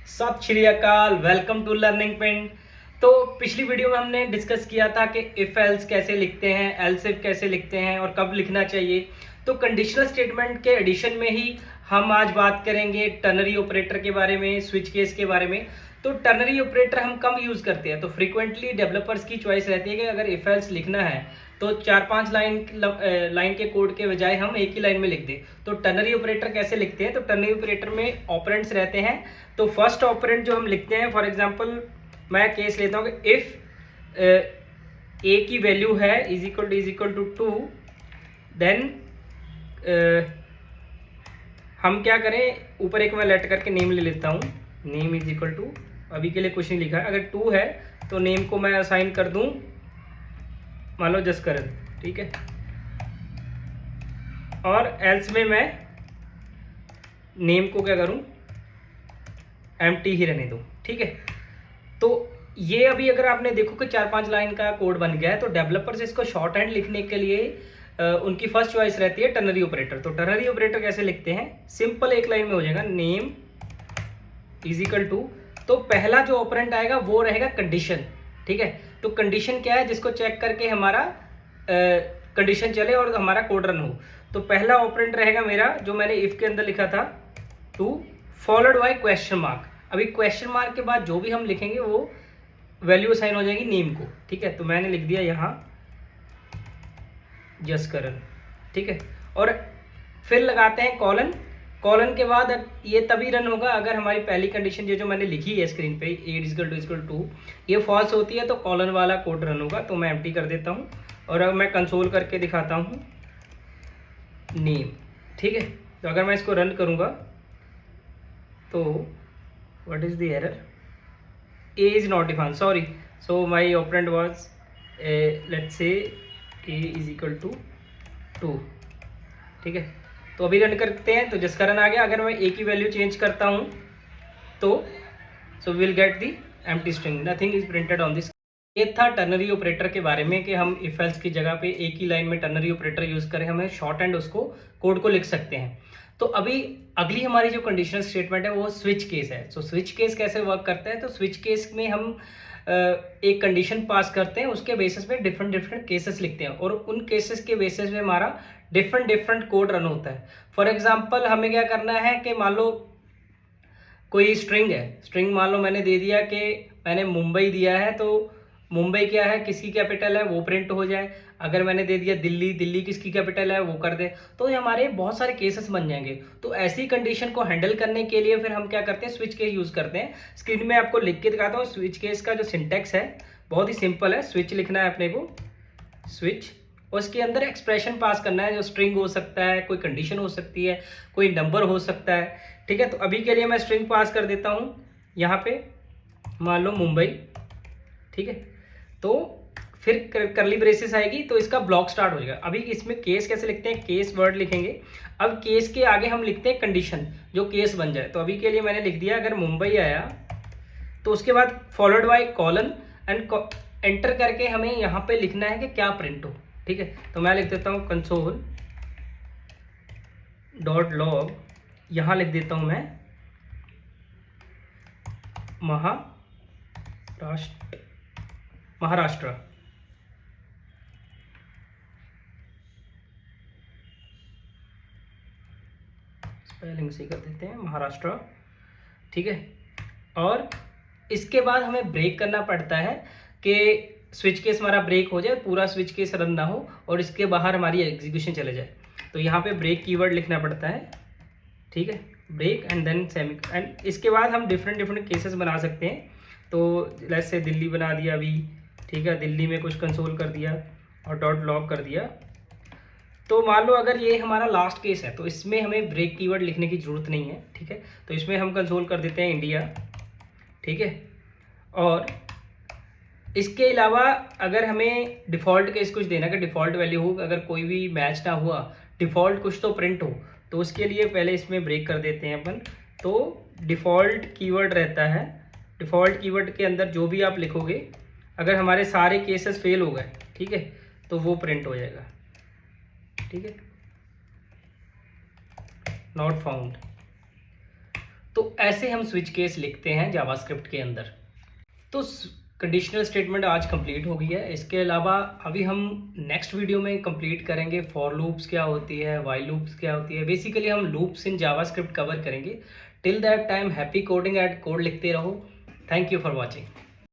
सत श्री अकाल, welcome to learning pen. तो पिछली वीडियो में हमने डिस्कस किया था कि इफ एल्स कैसे लिखते हैं, एल्स इफ कैसे लिखते हैं और कब लिखना चाहिए। तो कंडीशनल स्टेटमेंट के एडिशन में ही हम आज बात करेंगे टर्नरी ऑपरेटर के बारे में, स्विच केस के बारे में। तो टर्नरी ऑपरेटर हम कम यूज़ करते हैं, तो फ्रीक्वेंटली डेवलपर्स की चॉइस रहती है कि अगर इफ एल्स लिखना है तो 4-5 लाइन के कोड के बजाय हम एक ही लाइन में लिख दें। तो टर्नरी ऑपरेटर कैसे लिखते हैं? तो टर्नरी ऑपरेटर में ऑपरेंड्स रहते हैं। तो फर्स्ट ऑपरेंड जो हम लिखते हैं, फॉर एग्जांपल मैं केस लेता हूँ कि इफ़ ए की वैल्यू है इज इक्वल टू 2, देन हम क्या करें, ऊपर एक मैं लेट करके नेम ले लेता हूँ। नेम इज इक्वल टू, अभी के लिए कुछ नहीं लिखा है, अगर 2 है तो नेम को मैं असाइन कर दूँ, मान लो जसकरण, ठीक है। और एल्स में मैं नेम को क्या करूँ, एम्प्टी ही रहने दूँ, ठीक है। तो ये अभी अगर आपने देखो कि 4-5 लाइन का कोड बन गया है, तो डेवलपर्स इसको शॉर्ट हैंड लिखने के लिए उनकी फर्स्ट चॉइस रहती है टर्नरी ऑपरेटर। तो टर्नरी ऑपरेटर कैसे लिखते हैं? सिंपल एक लाइन में हो जाएगा, नेम इज इक्वल टू, तो पहला जो ऑपरेंड आएगा वो रहेगा कंडीशन, ठीक है। तो कंडीशन क्या है? जिसको चेक करके हमारा कंडीशन चले और हमारा कोड रन हो। तो पहला ऑपरेंड रहेगा मेरा, जो मैंने इफ के अंदर लिखा था, 2 फॉलोड बाय क्वेश्चन मार्क। अभी क्वेश्चन मार्क के बाद जो भी हम लिखेंगे वो वैल्यू असाइन हो जाएगी नेम को, ठीक है। तो मैंने लिख दिया यहाँ जसकरण, ठीक है। और फिर लगाते हैं कॉलन। कॉलन के बाद ये तभी रन होगा अगर हमारी पहली कंडीशन जो मैंने लिखी है स्क्रीन पे, ए इज 2, ये फॉल्स होती है तो कॉलन वाला कोड रन होगा। तो मैं एम्प्टी कर देता हूँ और अब मैं कंसोल करके दिखाता हूँ नेम, ठीक है। तो अगर मैं इसको रन करूँगा तो what is the error? A is not defined, sorry. So my operand was let's say A is equal to 2, ठीक है। तो अभी रन करते हैं, तो जसकरण आ गया। अगर मैं ए की वैल्यू चेंज करता हूँ तो so will get the empty string, nothing is printed on this. ये था टर्नरी ऑपरेटर के बारे में कि हम इफ एल्स की जगह पे एक ही लाइन में टर्नरी ऑपरेटर यूज करें, हमें शॉर्ट हैंड उसको कोड को लिख सकते हैं। तो अभी अगली हमारी जो कंडीशनल स्टेटमेंट है वो स्विच केस है। सो स्विच केस कैसे वर्क करता है? तो स्विच केस में हम एक कंडीशन पास करते हैं, उसके बेसिस पे डिफरेंट केसेस लिखते हैं और उन केसेस के बेसिस पे हमारा डिफरेंट कोड रन होता है। फॉर एग्जांपल हमें क्या करना है कि मान लो कोई स्ट्रिंग है, स्ट्रिंग मान लो मैंने दे दिया कि मैंने मुंबई दिया है, तो मुंबई क्या है, किसकी कैपिटल है, वो प्रिंट हो जाए। अगर मैंने दे दिया दिल्ली, दिल्ली किसकी कैपिटल है, वो कर दे। तो ये हमारे बहुत सारे केसेस बन जाएंगे। तो ऐसी कंडीशन को हैंडल करने के लिए फिर हम क्या करते हैं, स्विच केस यूज करते हैं। स्क्रीन में आपको लिख के दिखाता हूँ। स्विच केस का जो सिंटेक्स है बहुत ही सिंपल है। स्विच लिखना है अपने को, स्विच, और उसके अंदर एक्सप्रेशन पास करना है, जो स्ट्रिंग हो सकता है, कोई कंडीशन हो सकती है, कोई नंबर हो सकता है, ठीक है। तो अभी के लिए मैं स्ट्रिंग पास कर देता हूँ यहाँ पे, मान लो मुंबई, ठीक है। तो फिर करली ब्रेसेस आएगी तो इसका ब्लॉक स्टार्ट हो जाएगा। अभी इसमें केस कैसे लिखते हैं? केस वर्ड लिखेंगे। अब केस के आगे हम लिखते हैं कंडीशन, जो केस बन जाए। तो अभी के लिए मैंने लिख दिया अगर मुंबई आया तो उसके बाद followed by colon and enter करके हमें यहाँ पे लिखना है कि क्या प्रिंट हो, ठीक है। तो मैं लिख देता हूँ कंसोल डॉट लॉग, यहाँ लिख देता हूँ मैं महाराष्ट्र, स्पेलिंग से कर देते हैं महाराष्ट्र, ठीक है। और इसके बाद हमें ब्रेक करना पड़ता है कि स्विच केस हमारा ब्रेक हो जाए, पूरा स्विच केस रन ना हो और इसके बाहर हमारी एग्जीक्यूशन चले जाए। तो यहाँ पे ब्रेक कीवर्ड लिखना पड़ता है, ठीक है, break and then semi. And इसके बाद हम डिफरेंट केसेस बना सकते हैं। तो लेट्स से दिल्ली बना दिया अभी, ठीक है, दिल्ली में कुछ कंसोल कर दिया और डॉट लॉग कर दिया। तो मान लो अगर ये हमारा लास्ट केस है तो इसमें हमें ब्रेक कीवर्ड लिखने की ज़रूरत नहीं है, ठीक है। तो इसमें हम कंसोल कर देते हैं इंडिया, ठीक है। और इसके अलावा अगर हमें डिफ़ॉल्ट केस कुछ देना, कि डिफ़ॉल्ट वैल्यू हो, अगर कोई भी मैच ना हुआ, डिफ़ॉल्ट कुछ तो प्रिंट हो, तो उसके लिए पहले इसमें ब्रेक कर देते हैं अपन। तो डिफ़ॉल्ट कीवर्ड रहता है, डिफ़ॉल्ट कीवर्ड के अंदर जो भी आप लिखोगे, अगर हमारे सारे केसेस फेल हो गए, ठीक है, तो वो प्रिंट हो जाएगा, ठीक है, नॉट फाउंड। तो ऐसे हम स्विच केस लिखते हैं जावास्क्रिप्ट के अंदर। तो कंडीशनल स्टेटमेंट आज कंप्लीट हो गई है। इसके अलावा अभी हम नेक्स्ट वीडियो में कंप्लीट करेंगे फॉर लूप्स क्या होती है, वाइल लूप्स क्या होती है। बेसिकली हम लूप्स इन जावास्क्रिप्ट कवर करेंगे। Till that time happy coding at code लिखते रहो। Thank you for watching.